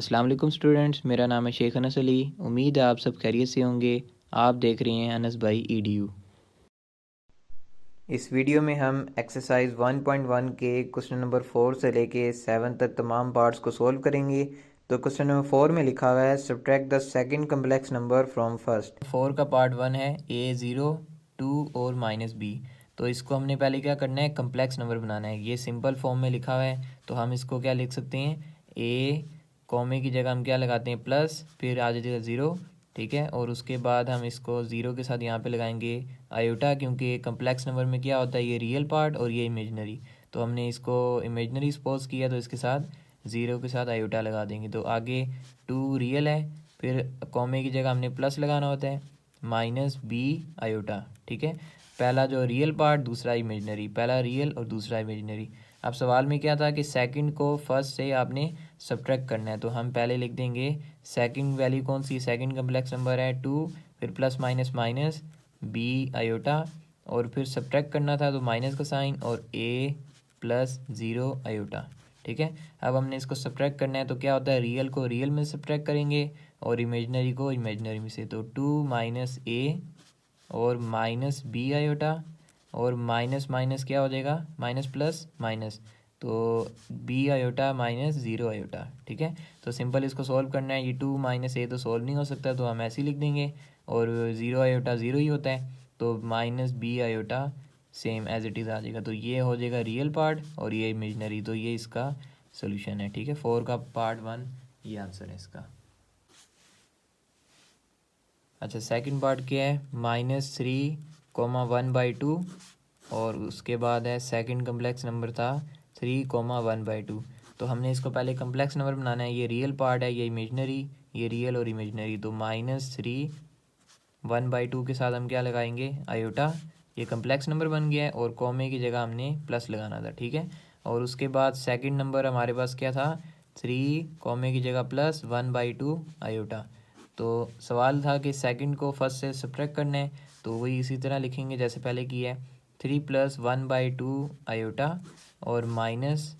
अस्सलाम वालेकुम स्टूडेंट्स, मेरा नाम है शेख अनस अली। उम्मीद है आप सब खैरियत से होंगे। आप देख रहे हैं अनस भाई EDU। इस वीडियो में हम एक्सरसाइज 1.1 के क्वेश्चन नंबर 4 से लेके 7 तक तमाम पार्ट्स को सोल्व करेंगे। तो क्वेश्चन नंबर 4 में लिखा हुआ है subtract the second complex number from first. 4 का पार्ट 1 है A0, 2 और -B। तो इसको हमने पहले क्या करना है, कम्प्लेक्स नंबर बनाना है। ये सिंपल फॉर्म में लिखा हुआ है तो हम इसको क्या लिख सकते हैं, ए कॉमे की जगह हम क्या लगाते हैं प्लस, फिर आ जाएगा ज़ीरो, ठीक है। और उसके बाद हम इसको ज़ीरो के साथ यहाँ पे लगाएंगे आयोटा, क्योंकि कम्प्लेक्स नंबर में क्या होता है, ये रियल पार्ट और ये इमेजनरी। तो हमने इसको इमेजनरी सपोज किया तो इसके साथ ज़ीरो के साथ आयोटा लगा देंगे। तो आगे 2 रियल है, फिर कॉमे की जगह हमने प्लस लगाना होता है, -B आयोटा, ठीक है। पहला जो रियल पार्ट, दूसरा इमेजनरी, पहला रियल और दूसरा इमेजनरी। अब सवाल में क्या था कि सेकंड को फर्स्ट से आपने सब्ट्रैक्ट करना है। तो हम पहले लिख देंगे सेकंड वैल्यू कौन सी, सेकंड कम्प्लेक्स नंबर है 2, फिर plus minus minus B iota, और फिर सब्ट्रैक्ट करना था तो माइनस का साइन और A प्लस 0 आयोटा, ठीक है। अब हमने इसको सब्ट्रैक्ट करना है तो क्या होता है, रियल को रियल में सब्ट्रैक्ट करेंगे और इमेजनरी को इमेजनरी में से। तो 2 -A और -B आयोटा, और माइनस माइनस क्या हो जाएगा, माइनस प्लस माइनस, तो B आयोटा -0 आयोटा, ठीक है। तो सिंपल इसको सॉल्व करना है। ये 2 -A तो सॉल्व नहीं हो सकता तो हम ऐसे ही लिख देंगे, और 0 आयोटा 0 ही होता है, तो -B iota same as it is आ जाएगा। तो ये हो जाएगा रियल पार्ट और ये इमेजनरी। तो ये इसका सोल्यूशन है, ठीक है। 4 का पार्ट 1 ये आंसर है इसका। अच्छा, सेकंड पार्ट क्या है, -3, 1/2, और उसके बाद है सेकंड कम्प्लेक्स नंबर था 3, 1/2। तो हमने इसको पहले कम्प्लेक्स नंबर बनाना है। ये रियल पार्ट है, ये इमेजनरी, ये रियल और इमेजनरी। तो -3, 1/2 के साथ हम क्या लगाएंगे, आयोटा, ये कम्प्लेक्स नंबर बन गया है, और कॉमे की जगह हमने प्लस लगाना था, ठीक है। और उसके बाद सेकंड नंबर हमारे पास क्या था, 3 कॉमे की जगह प्लस 1/2 आयोटा। तो सवाल था कि सेकंड को फर्स्ट से सब्ट्रैक्ट करना है, तो वही इसी तरह लिखेंगे जैसे पहले किया है, 3 + 1/2 आयोटा, और माइनस,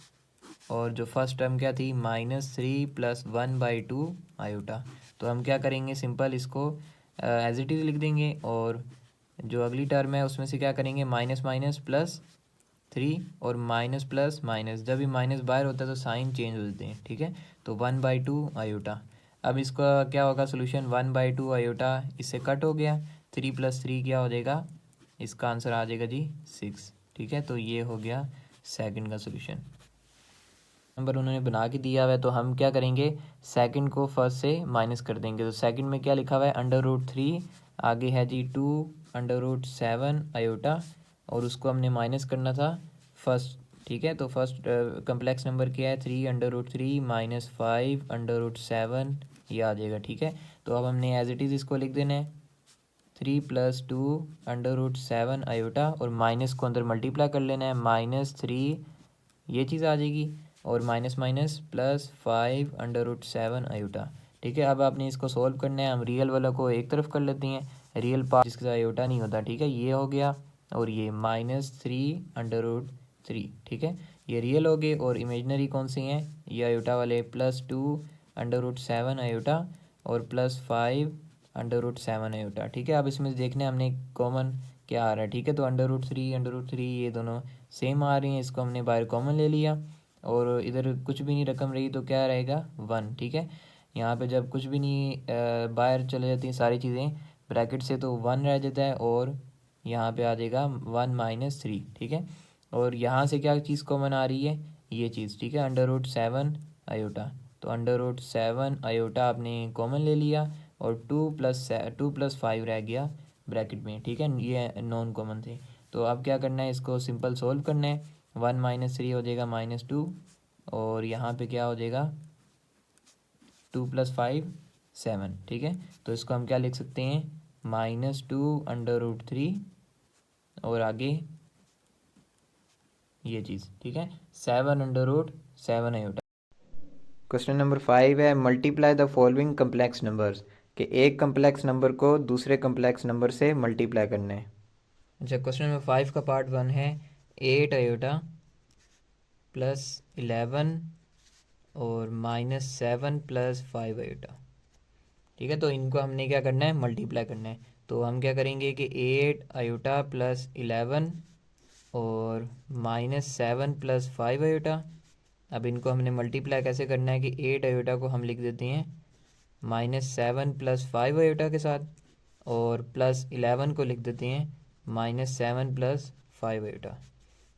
और जो फर्स्ट टर्म क्या थी, -3 + 1/2 आयोटा। तो हम क्या करेंगे, सिंपल इसको एज इट इज़ लिख देंगे, और जो अगली टर्म है उसमें से क्या करेंगे, माइनस माइनस प्लस 3, और माइनस प्लस माइनस, जब भी माइनस बाहर होता है तो साइन चेंज हो जाते हैं, ठीक है। तो 1/2 आयोटा। अब इसका क्या होगा सोल्यूशन, 1/2 आयोटा इससे कट हो गया, 3 + 3 क्या हो जाएगा, इसका आंसर आ जाएगा जी 6, ठीक है। तो ये हो गया सेकंड का सोल्यूशन। नंबर उन्होंने बना के दिया हुआ है, तो हम क्या करेंगे, सेकंड को फर्स्ट से माइनस कर देंगे। तो सेकंड में क्या लिखा हुआ है, √3, आगे है जी 2√7 आयोटा, और उसको हमने माइनस करना था फर्स्ट, ठीक है। तो फर्स्ट कम्प्लेक्स नंबर क्या है, 3√3 -5√7, ये आ जाएगा, ठीक है। तो अब हमने एज इट इज़ इसको लिख देना है, 3 + 2√7 आयोटा, और माइनस को अंदर मल्टीप्लाई कर लेना है, -3, ये चीज़ आ जाएगी, और माइनस माइनस +5√7 आयोटा, ठीक है। अब आपने इसको सॉल्व करना है। हम रियल वाला को एक तरफ कर लेते हैं, रियल पार्ट जिसके साथ आयोटा नहीं होता, ठीक है, ये हो गया, और ये -3√3, ठीक है, ये रियल हो गए। और इमेजनरी कौन सी हैं, ये आयोटा वाले, +2√7 आयोटा और +5√7 आयोटा, ठीक है। अब इसमें देखना है हमने कॉमन क्या आ रहा है, ठीक है। तो √3 ये दोनों सेम आ रही हैं, इसको हमने बाहर कॉमन ले लिया, और इधर कुछ भी नहीं रकम रही तो क्या रहेगा, 1, ठीक है। यहाँ पे जब कुछ भी नहीं बाहर चले जाती हैं सारी चीज़ें ब्रैकेट से, तो 1 रह जाता है, और यहाँ पे आ जाएगा 1 - 3, ठीक है। और यहाँ से क्या चीज़ कॉमन आ रही है, ये चीज़, ठीक है, √7 आयोटा। तो √7 आयोटा आपने कॉमन ले लिया, और 2 + 5 रह गया ब्रैकेट में, ठीक है, ये नॉन कॉमन थे। तो अब क्या करना है, इसको सिंपल सोल्व करना है। 1 - 3 हो जाएगा -2, और यहाँ पे क्या हो जाएगा, 2 + 5 7, ठीक है। तो इसको हम क्या लिख सकते हैं, -2√3, और आगे ये चीज़, ठीक है, 7√7 आयोटा। क्वेश्चन नंबर 5 है multiply the following complex numbers, कि एक कम्प्लेक्स नंबर को दूसरे कम्प्लेक्स नंबर से मल्टीप्लाई करना है। अच्छा, क्वेश्चन नंबर 5 का पार्ट 1 है 8 आयोटा +11 और -7 + 5 आयोटा। ठीक है, तो इनको हमने क्या करना है, मल्टीप्लाई करना है। तो हम क्या करेंगे कि 8 आयोटा प्लस 11 और -7 + 5 आयोटा। अब इनको हमने मल्टीप्लाई कैसे करना है कि 8 आयोटा को हम लिख देते हैं -7 + 5 आयोटा के साथ, और +11 को लिख देते हैं -7 + 5 आयोटा।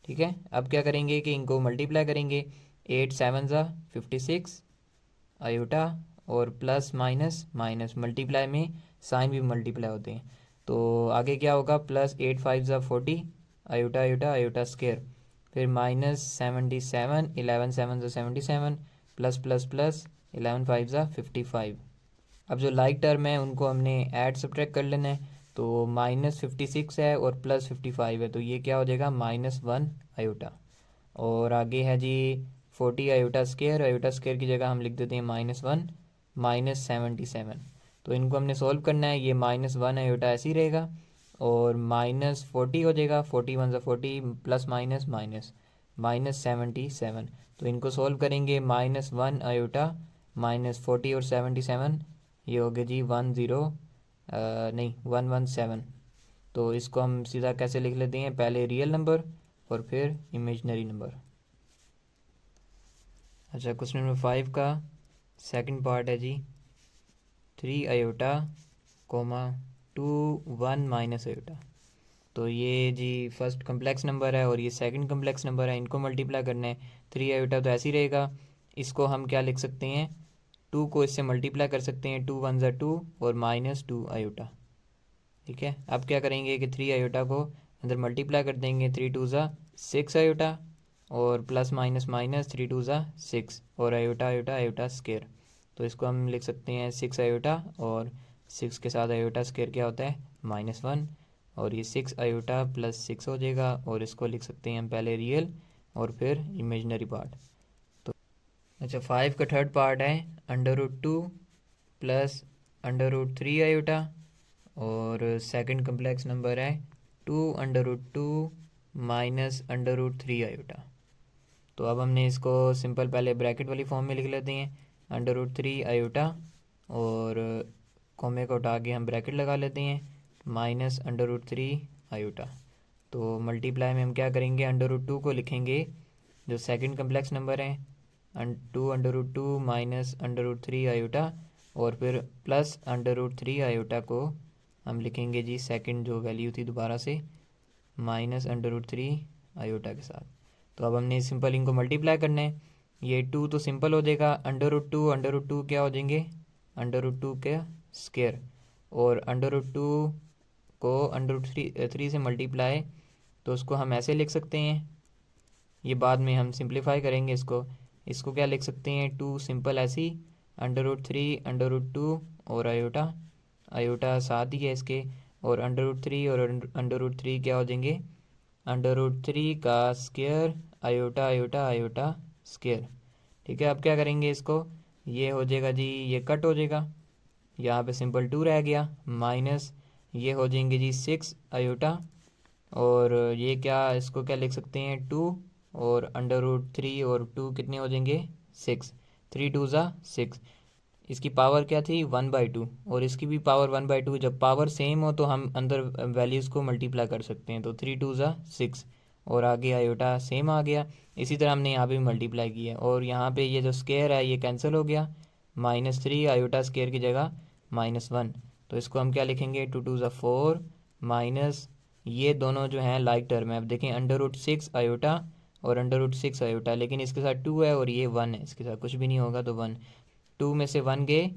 ठीक है, अब क्या करेंगे कि इनको मल्टीप्लाई करेंगे। 8 7 ज़ा 56 आयोटा, और प्लस माइनस माइनस, मल्टीप्लाई में साइन भी मल्टीप्लाई होते हैं। तो आगे क्या होगा, +8 5 ज़ा 40 आयोटा आयोटा आयोटा स्केयर, फिर -77 11 7 ज़ा 77 प्लस प्लस प्लस 11 5 ज़ा 55। अब जो लाइक टर्म है उनको हमने ऐड सब्ट्रैक्ट कर लेना है। तो -56 है और +55 है, तो ये क्या हो जाएगा, -1 आयोटा। और आगे है जी 40 आयोटा स्केयर की जगह हम लिख देते हैं -1 -77। तो इनको हमने सॉल्व करना है। ये -1 आयोटा ऐसे ही रहेगा और -40 हो जाएगा, 40 1 40 प्लस माइनस माइनस -77। तो इनको सॉल्व करेंगे, -1 आयोटा -40 और 77, ये हो गया जी 117। तो इसको हम सीधा कैसे लिख लेते हैं, पहले रियल नंबर और फिर इमेजनरी नंबर। अच्छा, क्वेश्चन नंबर 5 का सेकंड पार्ट है जी 3 आयोटा, 2 1 माइनस आयोटा। तो ये जी फर्स्ट कम्प्लेक्स नंबर है और ये सेकंड कम्प्लेक्स नंबर है, इनको मल्टीप्लाई करना है। 3 आयोटा तो ऐसे ही रहेगा, इसको हम क्या लिख सकते हैं, 2 को इससे मल्टीप्लाई कर सकते हैं, 2 1 ज़ा 2 और -2 आयोटा। ठीक है, अब क्या करेंगे कि 3 आयोटा को अंदर मल्टीप्लाई कर देंगे, 3 2 ज़ा 6 आयोटा, और प्लस माइनस माइनस 3 2 ज़ा 6 और आयोटा आयोटा आयोटा स्केयर। तो इसको हम लिख सकते हैं 6 आयोटा, और 6 के साथ आयोटा स्केयर क्या होता है, -1, और ये 6 आयोटा प्लस 6 हो जाएगा। और इसको लिख सकते हैं हम पहले रियल और फिर इमेजनरी पार्ट। तो अच्छा, 5 का थर्ड पार्ट है √2 प्लस √3 आयोटा, और सेकंड कम्प्लेक्स नंबर है 2 माइनस √3 आयोटा। तो अब हमने इसको सिंपल पहले ब्रैकेट वाली फॉर्म में लिख लेते हैं, √3 आयोटा, और कोमे को उठा के हम ब्रैकेट लगा लेते हैं, -√3 आयोटा। तो मल्टीप्लाई में हम क्या करेंगे, √2 को लिखेंगे जो सेकंड कम्प्लेक्स नंबर है 2 माइनस √3 आयोटा, और फिर प्लस √3 आयोटा को हम लिखेंगे जी सेकंड जो वैल्यू थी दोबारा से -√3 आयोटा के साथ। तो अब हमने सिंपल इनको मल्टीप्लाई करना है। ये 2 तो सिंपल हो जाएगा, √2 क्या हो जाएंगे, √2 के स्केयर, और √2 को √3 से मल्टीप्लाई, तो उसको हम ऐसे लिख सकते हैं। ये बाद में हम सिंप्लीफाई करेंगे इसको क्या लिख सकते हैं, 2 सिंपल ऐसी, √3 √2 और आयोटा आयोटा साथ ही है इसके, और √3 और √3 क्या हो जाएंगे, √3 का square iota iota iota square. ठीक है, अब क्या करेंगे इसको, ये हो जाएगा जी, ये कट हो जाएगा, यहाँ पे सिंपल 2 रह गया, माइनस ये हो जाएंगे जी 6 आयोटा, और ये क्या, इसको क्या लिख सकते हैं 2, और √3 और 2 कितने हो जाएंगे 6, 3 2 ज़ा 6। इसकी पावर क्या थी 1/2, और इसकी भी पावर 1/2। जब पावर सेम हो तो हम अंदर वैल्यूज़ को मल्टीप्लाई कर सकते हैं। तो 3 2 ज़ा 6, और आगे आयोटा सेम आ गया। इसी तरह हमने यहाँ पे भी मल्टीप्लाई किया, और यहाँ पे ये जो स्केयर है ये कैंसिल हो गया, -3 आयोटा स्केयर की जगह -1। तो इसको हम क्या लिखेंगे, 2 2 ज़ा 4 माइनस, ये दोनों जो हैं लाइक टर्म है। अब देखें √6 आयोटा और √6 आयोटा, लेकिन इसके साथ 2 है और ये 1 है, इसके साथ कुछ भी नहीं होगा तो 1, 2 में से 1 गए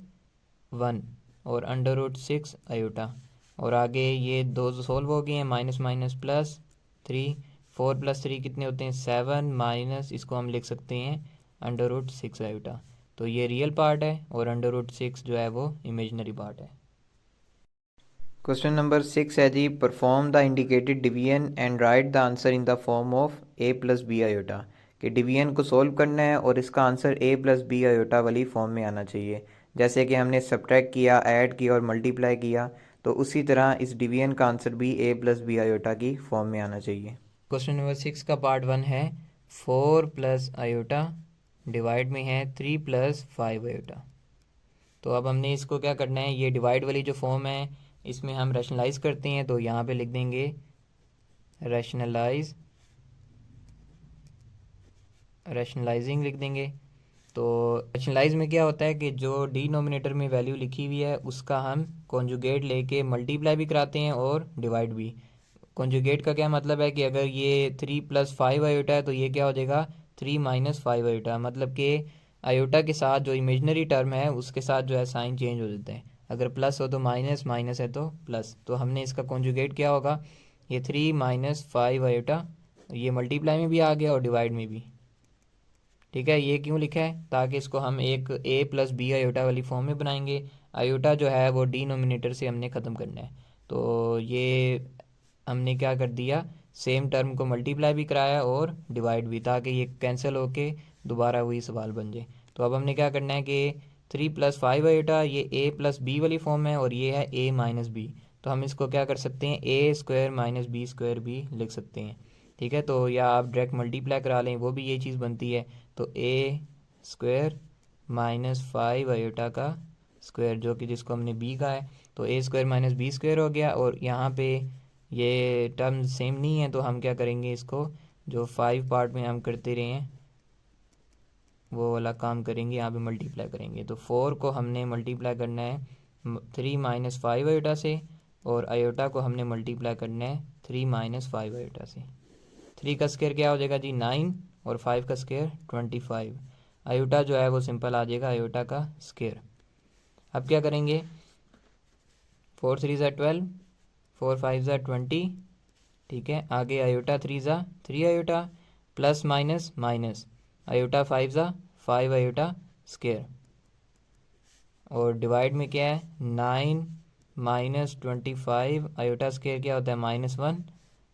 1, और √6 आयोटा, और आगे ये दो सोल्व हो गए हैं, माइनस माइनस प्लस 3, 4 + 3 कितने होते हैं 7, माइनस इसको हम लिख सकते हैं √6 आयोटा। तो ये रियल पार्ट है और √6 जो है वो इमेजनरी पार्ट है। क्वेश्चन नंबर 6 है जी, perform the indicated division and write the answer in the form of a + b iota. कि डिवीजन को सोल्व करना है और इसका आंसर a + b आयोटा वाली फॉर्म में आना चाहिए। जैसे कि हमने सब्ट्रैक्ट किया, ऐड किया और मल्टीप्लाई किया, तो उसी तरह इस डिवीजन का आंसर भी a + b आयोटा की फॉर्म में आना चाहिए। क्वेश्चन नंबर 6 का पार्ट 1 है 4 + आयोटा डिवाइड में है 3 प्लस 5 आयोटा। तो अब हमने इसको क्या करना है, ये डिवाइड वाली जो फॉर्म है इसमें हम रैशनलाइज करते हैं, तो यहाँ पे लिख देंगे रैशनलाइजिंग लिख देंगे। तो रैशनलाइज में क्या होता है कि जो डिनोमिनेटर में वैल्यू लिखी हुई है उसका हम कॉन्जुगेट लेके मल्टीप्लाई भी कराते हैं और डिवाइड भी। कॉन्जुगेट का क्या मतलब है कि अगर ये 3 प्लस 5 आयोटा है तो ये क्या हो जाएगा 3 माइनस 5 आयोटा, मतलब कि आयोटा के साथ जो इमेजनरी टर्म है उसके साथ जो है साइन चेंज हो जाते हैं। अगर प्लस हो तो माइनस, माइनस है तो प्लस। तो हमने इसका कॉन्जुगेट क्या होगा, ये 3 माइनस 5 आयोटा, ये मल्टीप्लाई में भी आ गया और डिवाइड में भी। ठीक है, ये क्यों लिखा है, ताकि इसको हम एक a प्लस बी आयोटा वाली फॉर्म में बनाएंगे। आयोटा जो है वो डिनोमिनेटर से हमने ख़त्म करना है। तो ये हमने क्या कर दिया, सेम टर्म को मल्टीप्लाई भी कराया और डिवाइड भी, ताकि ये कैंसिल होके दोबारा वही सवाल बन जाए। तो अब हमने क्या करना है कि 3 प्लस 5 आयोटा ये a प्लस बी वाली फॉर्म है और ये है a माइनस बी। तो हम इसको क्या कर सकते हैं, a square minus b square भी लिख सकते हैं। ठीक है, तो या आप डायरेक्ट मल्टीप्लाई करा लें, वो भी ये चीज़ बनती है। तो a स्क्वायर माइनस 5 आयोटा का स्क्वायर, जो कि जिसको हमने b का है, तो a square minus b square हो गया। और यहाँ पे ये टर्म सेम नहीं है, तो हम क्या करेंगे, इसको जो 5 पार्ट में हम करते रहे हैं वो वाला काम करेंगे, यहाँ पे मल्टीप्लाई करेंगे। तो 4 को हमने मल्टीप्लाई करना है 3 माइनस 5 आयोटा से, और आयोटा को हमने मल्टीप्लाई करना है 3 माइनस 5 आयोटा से। 3 का स्क्वायर क्या हो जाएगा जी 9, और 5 का स्क्वायर 25। आयोटा जो है वो सिंपल आ जाएगा आयोटा का स्क्वायर। अब क्या करेंगे, 4 3 ज़ा 12, 4 5 ज़ा 20। ठीक है, आगे आयोटा 3 ज़ा 3 iota, plus minus minus, iota 5 ज़ा 5 आयोटा स्क्वायर, और डिवाइड में क्या है 9 माइनस 25 आयोटा स्क्वायर क्या होता है -1।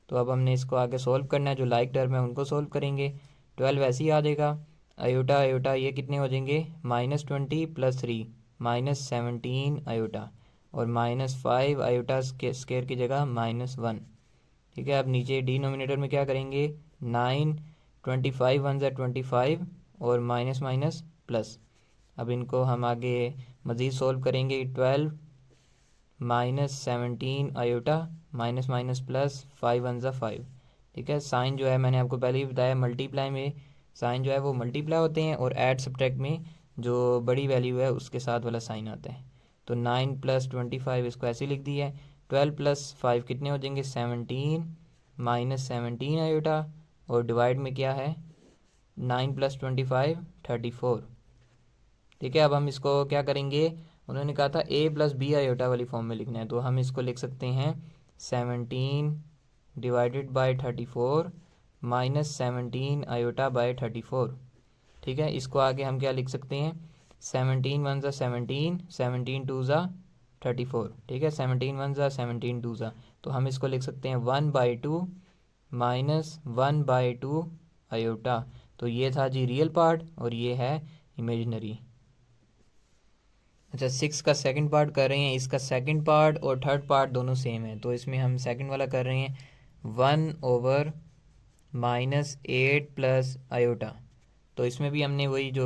तो अब हमने इसको आगे सोल्व करना है, जो लाइक टर्म है उनको सोल्व करेंगे। 12 ऐसे ही आ जाएगा, आयोटा आयोटा ये कितने हो जाएंगे -20 प्लस 3 -17 आयोटा, और -5 आयोटा स्क्वायर की जगह -1। ठीक है, अब नीचे डिनोमिनेटर में क्या करेंगे 9, 25 1 ज़ा 25, और माइनस माइनस प्लस। अब इनको हम आगे मज़ीद सोल्व करेंगे, 12 -17 आयोटा माइनस माइनस प्लस 5 1 ज़ा 5। ठीक है, साइन जो है मैंने आपको पहले ही बताया, मल्टीप्लाई में साइन जो है वो मल्टीप्लाई होते हैं, और ऐड सब्ट्रैक्ट में जो बड़ी वैल्यू है उसके साथ वाला साइन आता है। तो 9 प्लस 25 इसको ऐसे लिख दिया है, 12 प्लस 5 कितने हो जाएंगे 17 -17 आयोटा, और डिवाइड में क्या है 9 प्लस 25 34। ठीक है, अब हम इसको क्या करेंगे, उन्होंने कहा था a प्लस बी आयोटा वाली फॉर्म में लिखना है, तो हम इसको लिख सकते हैं 17 डिवाइडेड बाय 34 -17 आयोटा बाय 34। ठीक है, इसको आगे हम क्या लिख सकते हैं, 17 1 ज़ा 17, 17 2 ज़ा 34। ठीक है, 17 1 ज़ा 17 2 ज़ा, तो हम इसको लिख सकते हैं 1/2 -1/2 आयोटा। तो ये था जी रियल पार्ट, और ये है इमेजिनरी। अच्छा, 6 का सेकंड पार्ट कर रहे हैं, इसका सेकंड पार्ट और थर्ड पार्ट दोनों सेम है, तो इसमें हम सेकंड वाला कर रहे हैं 1/-8 प्लस आयोटा। तो इसमें भी हमने वही जो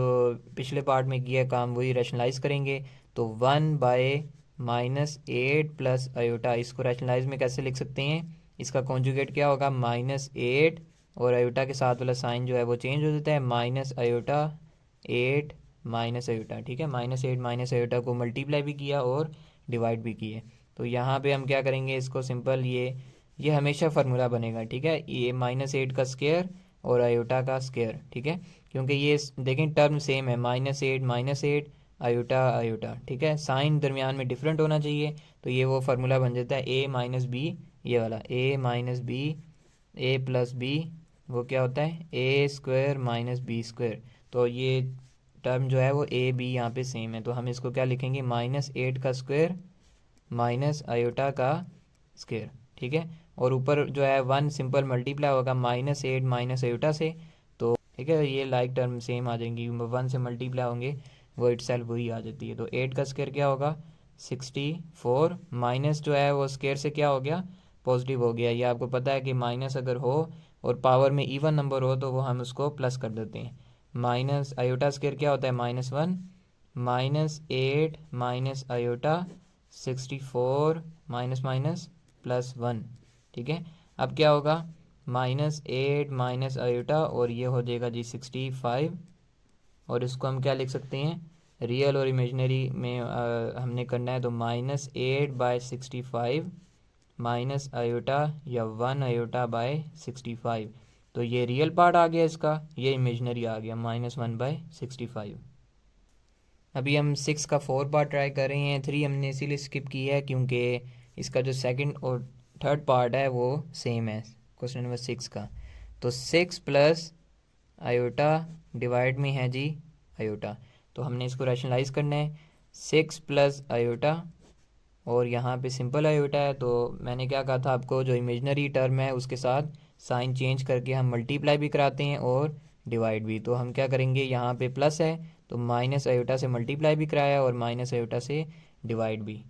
पिछले पार्ट में किया काम वही रैशनलाइज करेंगे। तो 1/-8 प्लस आयोटा, इसको रैशनलाइज में कैसे लिख सकते हैं, इसका कॉन्जुगेट क्या होगा -8, और आयोटा के साथ वाला साइन जो है वो चेंज हो जाता है, माइनस आयोटा 8 माइनस आयोटा। ठीक है, -8 माइनस आयोटा को मल्टीप्लाई भी किया और डिवाइड भी किए। तो यहाँ पे हम क्या करेंगे, इसको सिंपल ये हमेशा फार्मूला बनेगा। ठीक है, ये -8 का स्क्वायर और आयोटा का स्क्वायर। ठीक है, क्योंकि ये देखें टर्म सेम है, -8 आयोटा आयोटा। ठीक है, साइन दरमियान में डिफरेंट होना चाहिए, तो ये वो फार्मूला बन जाता है a माइनस बी, ये वाला a minus b, a plus b, वो क्या होता है a square minus b square. तो ये टर्म जो है वो a b यहाँ पे सेम है, तो हम इसको क्या लिखेंगे -8 का स्क्वायर माइनस आयोटा का स्क्वायर। ठीक है, और ऊपर जो है 1 सिंपल मल्टीप्लाई होगा -8 माइनस आयोटा से। तो ठीक है, ये लाइक टर्म सेम आ जाएंगी, 1 से मल्टीप्लाई होंगे वो इटसेल्फ वही आ जाती है। तो 8 का स्क्वायर क्या होगा 64, माइनस जो है वो स्क्वायर से क्या हो गया पॉजिटिव हो गया। ये आपको पता है कि माइनस अगर हो और पावर में इवन नंबर हो तो वो हम उसको प्लस कर देते हैं। माइनस आयोटा स्क्वायर क्या होता है -1, -8 माइनस आयोटा 64 माइनस माइनस +1। ठीक है, अब क्या होगा -8 माइनस आयोटा और ये हो जाएगा जी 65। और इसको हम क्या लिख सकते हैं, रियल और इमेजनरी में हमने करना है तो -8/65 माइनस आयोटा या 1 आयोटा बाय 65। तो ये रियल पार्ट आ गया इसका, ये इमेजनरी आ गया -1/65। अभी हम 6 का 4 पार्ट ट्राई कर रहे हैं। 3 हमने इसीलिए स्किप किया है क्योंकि इसका जो सेकंड और थर्ड पार्ट है वो सेम है क्वेश्चन नंबर 6 का। तो 6 प्लस आयोटा डिवाइड में है जी आयोटा, तो हमने इसको रैशनलाइज करना है। 6 प्लस आयोटा और यहाँ पे सिंपल आयोटा है, तो मैंने क्या कहा था आपको, जो इमेजनरी टर्म है उसके साथ साइन चेंज करके हम मल्टीप्लाई भी कराते हैं और डिवाइड भी। तो हम क्या करेंगे, यहाँ पे प्लस है तो माइनस आयोटा से मल्टीप्लाई भी कराया और माइनस आयोटा से डिवाइड भी।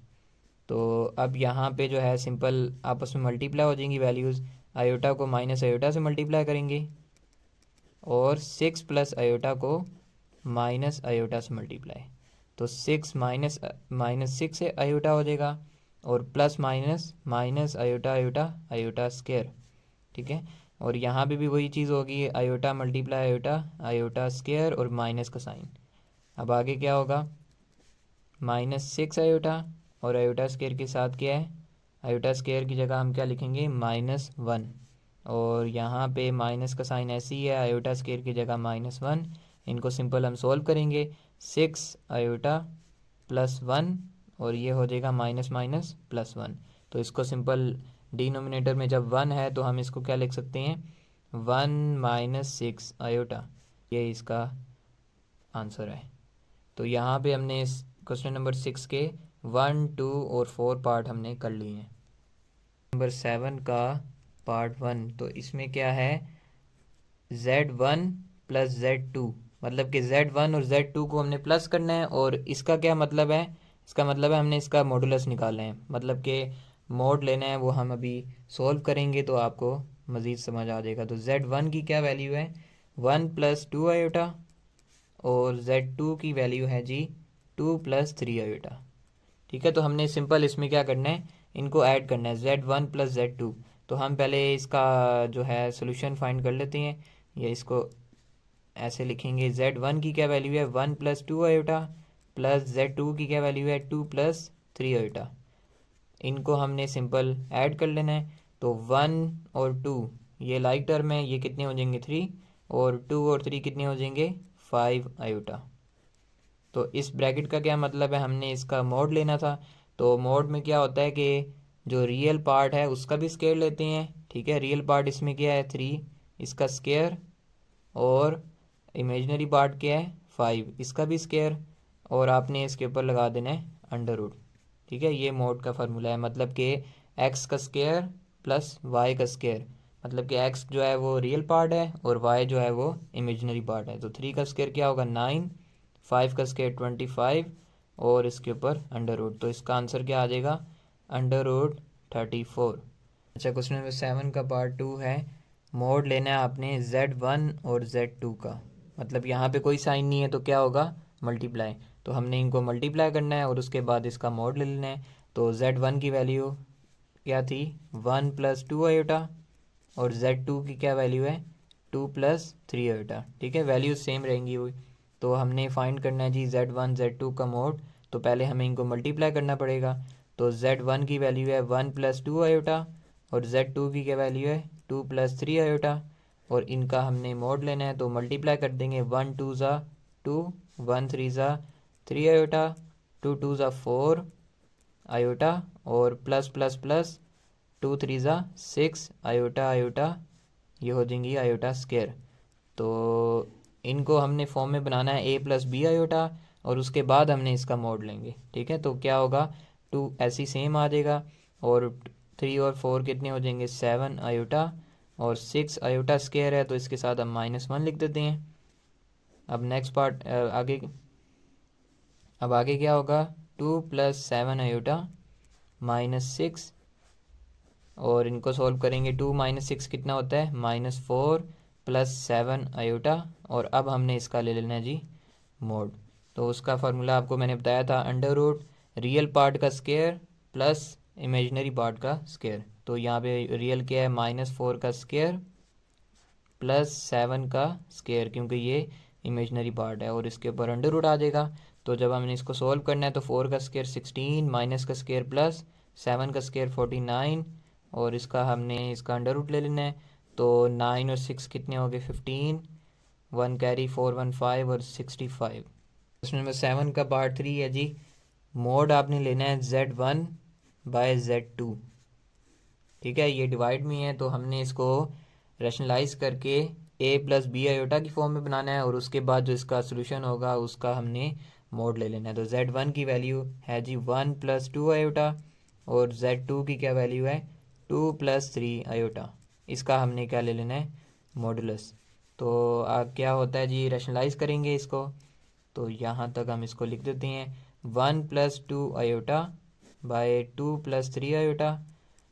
तो अब यहाँ पे जो है सिंपल आपस में मल्टीप्लाई हो जाएंगी वैल्यूज़। आयोटा को माइनस आयोटा से मल्टीप्लाई करेंगे और 6 प्लस आयोटा को माइनस आयोटा से मल्टीप्लाई। तो 6 माइनस 6 से आयोटा हो जाएगा और plus minus minus iota iota iota square. ठीक है, और यहाँ पे भी वही चीज़ होगी, iota multiply iota iota square और माइनस का साइन। अब आगे क्या होगा, -6 आयोटा और आयोटा स्क्वायर के साथ क्या है, आयोटा स्क्वायर की जगह हम क्या लिखेंगे -1। और यहाँ पे माइनस का साइन ऐसे ही है, आयोटा स्क्वायर की जगह -1। इनको सिंपल हम सोल्व करेंगे, 6 आयोटा +1 और ये हो जाएगा माइनस माइनस +1। तो इसको सिंपल डिनोमिनेटर में जब 1 है तो हम इसको क्या लिख सकते हैं, 1 - 6 आयोटा, ये इसका आंसर है। तो यहाँ पे हमने इस क्वेश्चन नंबर 6 के 1, 2 और 4 पार्ट हमने कर लिए हैं। नंबर 7 का पार्ट 1, तो इसमें क्या है, Z1 + Z2, मतलब कि Z1 और Z2 को हमने प्लस करना है। और इसका क्या मतलब है, इसका मतलब है हमने इसका मॉडुलस निकालना है, मतलब कि मोड लेना है। वो हम अभी सोल्व करेंगे तो आपको मज़ीद समझ आ जाएगा। तो Z1 की क्या वैल्यू है, 1 + 2 आयोटा और Z2 की वैल्यू है जी 2 + 3 आयोटा। ठीक है, तो हमने सिंपल इसमें क्या करना है, इनको ऐड करना है, Z1 + Z2। तो हम पहले इसका जो है सोल्यूशन फाइंड कर लेते हैं, या इसको ऐसे लिखेंगे, Z1 की क्या वैल्यू है 1 + 2 आयोटा प्लस Z2 की क्या वैल्यू है 2 + 3 आयोटा। इनको हमने सिंपल ऐड कर लेना है। तो 1 और 2 ये लाइक टर्म है, ये कितने हो जाएंगे 3, और 2 और 3 कितने हो जाएंगे 5 आयोटा। तो इस ब्रैकेट का क्या मतलब है, हमने इसका मोड लेना था। तो मोड में क्या होता है कि जो रियल पार्ट है उसका भी स्क्वायर लेते हैं। ठीक है, रियल पार्ट इसमें क्या है 3, इसका स्क्वायर, और इमेजनरी पार्ट क्या है 5, इसका भी स्क्वायर, और आपने इसके ऊपर लगा देना है अंडर रूट। ठीक है, ये मोड का फार्मूला है, मतलब कि एक्स का स्क्वायर प्लस वाई का स्क्वायर, मतलब कि एक्स जो है वो रियल पार्ट है और वाई जो है वो इमेजनरी पार्ट है। तो 3 का स्क्वायर क्या होगा 9, 5 का स्क्वायर 25 और इसके ऊपर अंडर रूट। तो इसका आंसर क्या आ जाएगा √34। अच्छा, क्वेश्चन नंबर 7 का पार्ट 2 है, मोड लेना है आपने Z1 और Z2 का, मतलब यहाँ पे कोई साइन नहीं है तो क्या होगा मल्टीप्लाई। तो हमने इनको मल्टीप्लाई करना है और उसके बाद इसका मोड ले लेना है। तो Z1 की वैल्यू क्या थी 1 + 2 आयोटा और Z2 की क्या वैल्यू है 2 + 3 आयोटा। ठीक है, वैल्यूज सेम रहेंगी हुई। तो हमने फाइंड करना है जी Z1 Z2 का मोड, तो पहले हमें इनको मल्टीप्लाई करना पड़ेगा। तो Z1 की वैल्यू है 1 + 2 आयोटा और Z2 की क्या वैल्यू है 2 + 3 आयोटा, और इनका हमने मोड लेना है तो मल्टीप्लाई कर देंगे, 1 2 ज़ा 2, 1 3 ज़ा 3 आयोटा, 2 2 ज़ा 4 आयोटा और प्लस प्लस प्लस 2 3 ज़ा 6 आयोटा आयोटा, ये हो जाएंगी आयोटा स्क्वायर। तो इनको हमने फॉर्म में बनाना है a + b आयोटा और उसके बाद हमने इसका मोड लेंगे। ठीक है, तो क्या होगा 2 ऐसी सेम आ जाएगा और 3 और 4 कितने हो जाएंगे 7 आयोटा और 6 आयोटा स्क्वायर है, तो इसके साथ हम -1 लिख देते हैं। अब नेक्स्ट पार्ट आगे क्या होगा 2 + 7 आयोटा -6, और इनको सॉल्व करेंगे, 2 - 6 कितना होता है -4, प्लस 7 आयोटा, और अब हमने इसका ले लेना है जी मोड। तो उसका फार्मूला आपको मैंने बताया था, अंडर रूट रियल पार्ट का स्क्वायर प्लस इमेजिनरी पार्ट का स्क्वायर। तो यहाँ पे रियल क्या है, -4 का स्क्वायर प्लस 7 का स्क्वायर, क्योंकि ये इमेजनरी पार्ट है, और इसके ऊपर अंडर रूट आ जाएगा। तो जब हमने इसको सोल्व करना है तो 4 का स्क्वायर 16, माइनस का स्क्वायर प्लस 7 का स्क्वायर 49, और इसका हमने इसका अंडर रूट ले लेना है। तो 9 और 6 कितने हो गए, 15, 1 कैरी 4 1 5 और 65। क्वेश्चन नंबर 7 का पार्ट 3 है जी, मोड आपने लेना है Z1 बाय Z2। ठीक है, ये डिवाइड में है तो हमने इसको रैशनलाइज करके a प्लस बी आयोटा की फॉर्म में बनाना है, और उसके बाद जो इसका सोल्यूशन होगा उसका हमने मोड ले लेना है। तो Z1 की वैल्यू है जी 1 प्लस 2 आयोटा, और Z2 की क्या वैल्यू है, 2 प्लस 3 आयोटा। इसका हमने क्या ले लेना है, मॉडुलस। तो क्या होता है जी, रैशनलाइज करेंगे इसको, तो यहाँ तक हम इसको लिख देते हैं 1 plus 2 iota by 2 plus 3 iota,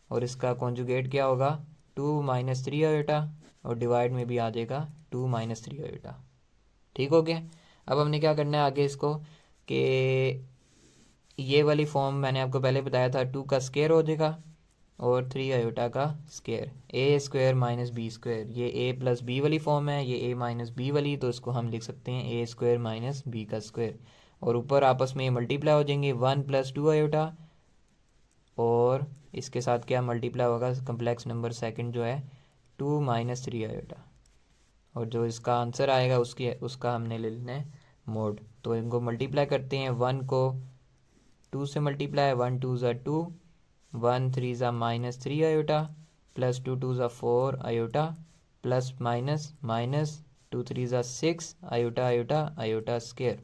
और इसका कॉन्जुगेट क्या होगा, 2 माइनस 3 आयोटा, और डिवाइड में भी आ जाएगा 2 माइनस 3 आयोटा। ठीक हो गया। अब हमने क्या करना है आगे इसको, कि ये वाली फॉर्म मैंने आपको पहले बताया था, 2 का स्क्वायर हो जाएगा और 3 आयोटा का स्क्वायर, ए स्क्वायर माइनस बी स्क्वायर। ये ए प्लस बी वाली फॉर्म है, ये ए माइनस बी वाली, तो इसको हम लिख सकते हैं ए स्क्वायर माइनस बी का स्क्वायर, और ऊपर आपस में ये मल्टीप्लाई हो जाएंगे, 1 प्लस 2 आयोटा, और इसके साथ क्या मल्टीप्लाई होगा, कम्प्लेक्स नंबर सेकंड जो है 2 माइनस 3 आयोटा, और जो इसका आंसर आएगा उसका हमने ले लेना है मोड। तो इनको मल्टीप्लाई करते हैं, 1 को 2 से मल्टीप्लाई, 1 2 ज़ा 2, 1 3 ज़ा माइनस 3 आयोटा, प्लस 2 2 ज़ा 4 आयोटा, प्लस माइनस माइनस 2 3 ज़ा 6 आयोटा आयोटा आयोटा स्क्वायर।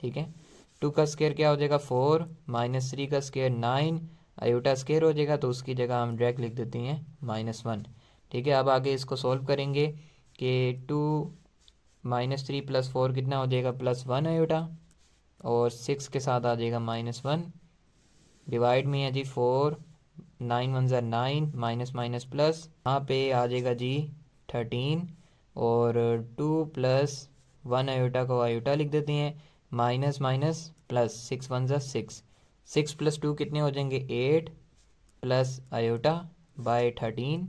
ठीक है, 2 का स्क्वायर क्या हो जाएगा 4, माइनस 3 का स्क्वायर 9 आयोटा स्क्वायर हो जाएगा, तो उसकी जगह हम डायरेक्ट लिख देते हैं -1। ठीक है, अब आगे इसको सॉल्व करेंगे कि 2 माइनस 3 प्लस 4 कितना हो जाएगा, +1 आयोटा, और 6 के साथ आ जाएगा -1, डिवाइड में है जी 4, 9 1 ज़ा 9, माइनस माइनस प्लस, यहाँ पे आ जाएगा जी 13, और 2 प्लस 1 आयोटा को आयोटा लिख देते हैं, माइनस माइनस प्लस, 6 1 ज़ा 6, 6 प्लस 2 कितने हो जाएंगे 8, प्लस आयोटा बाय 13,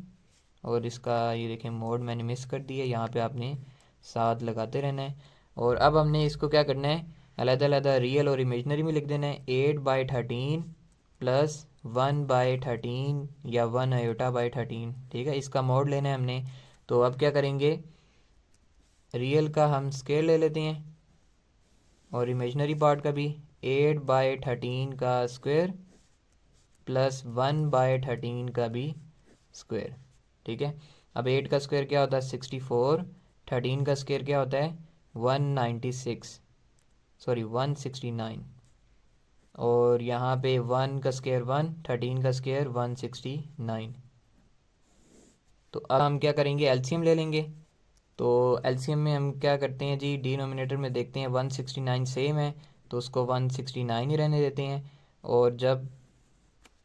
और इसका ये देखें मोड मैंने मिस कर दिया, यहाँ पे आपने साथ लगाते रहना है। और अब हमने इसको क्या करना है, अलग-अलग रियल और इमेजनरी में लिख देना है, 8/13 प्लस 1/13 या 1 आयोटा बाई 13। ठीक है, इसका मोड लेना है हमने। तो अब क्या करेंगे, रियल का हम स्क्वायर ले लेते हैं और इमेजनरी पार्ट का भी, 8/13 का स्क्वायर प्लस 1/13 का भी स्क्वायर। ठीक है, अब 8 का स्क्वायर क्या होता है 64, 13 का स्क्वायर क्या होता है 169, और यहाँ पे 1 का स्क्वायर 1, 13 का स्क्वायर 169। तो अब हम क्या करेंगे, एलसीएम ले लेंगे। तो एलसीएम में हम क्या करते हैं जी, डिनोमिनेटर में देखते हैं 169 सेम है तो उसको 169 ही रहने देते हैं, और जब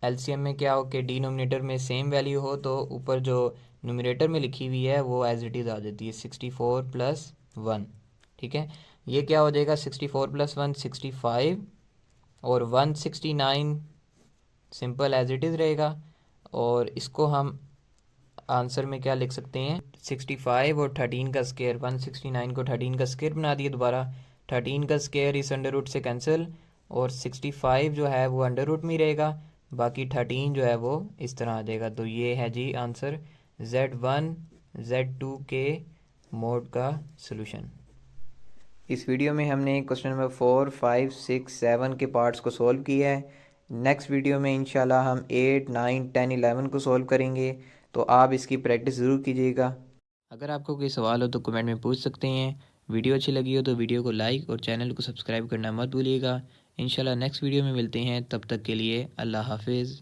एलसीएम में क्या हो कि डिनोमिनेटर में सेम वैल्यू हो तो ऊपर जो न्यूमरेटर में लिखी हुई है वो एज इट इज़ आ जाती है 64 + 1। ठीक है, ये क्या हो जाएगा 64 + 1 65, और 169 सिंपल एज इट इज़ रहेगा, और इसको हम आंसर में क्या लिख सकते हैं 65 और 13 का स्क्वायर, 169 को 13 का स्क्वायर बना दिए दोबारा, 13 का स्क्वायर इस अंडर रूट से कैंसिल, और 65 जो है वो अंडर रूट में ही रहेगा, बाकी 13 जो है वो इस तरह आ जाएगा। तो ये है जी आंसर Z1 Z2 के मोड का सलूशन। इस वीडियो में हमने क्वेश्चन नंबर 4 5 6 7 के पार्ट्स को सॉल्व किया है। नेक्स्ट वीडियो में इंशाल्लाह हम 8 9 10 11 को सॉल्व करेंगे, तो आप इसकी प्रैक्टिस ज़रूर कीजिएगा। अगर आपको कोई सवाल हो तो कमेंट में पूछ सकते हैं। वीडियो अच्छी लगी हो तो वीडियो को लाइक और चैनल को सब्सक्राइब करना मत भूलिएगा। इंशाल्लाह नेक्स्ट वीडियो में मिलते हैं, तब तक के लिए अल्लाह हाफिज़।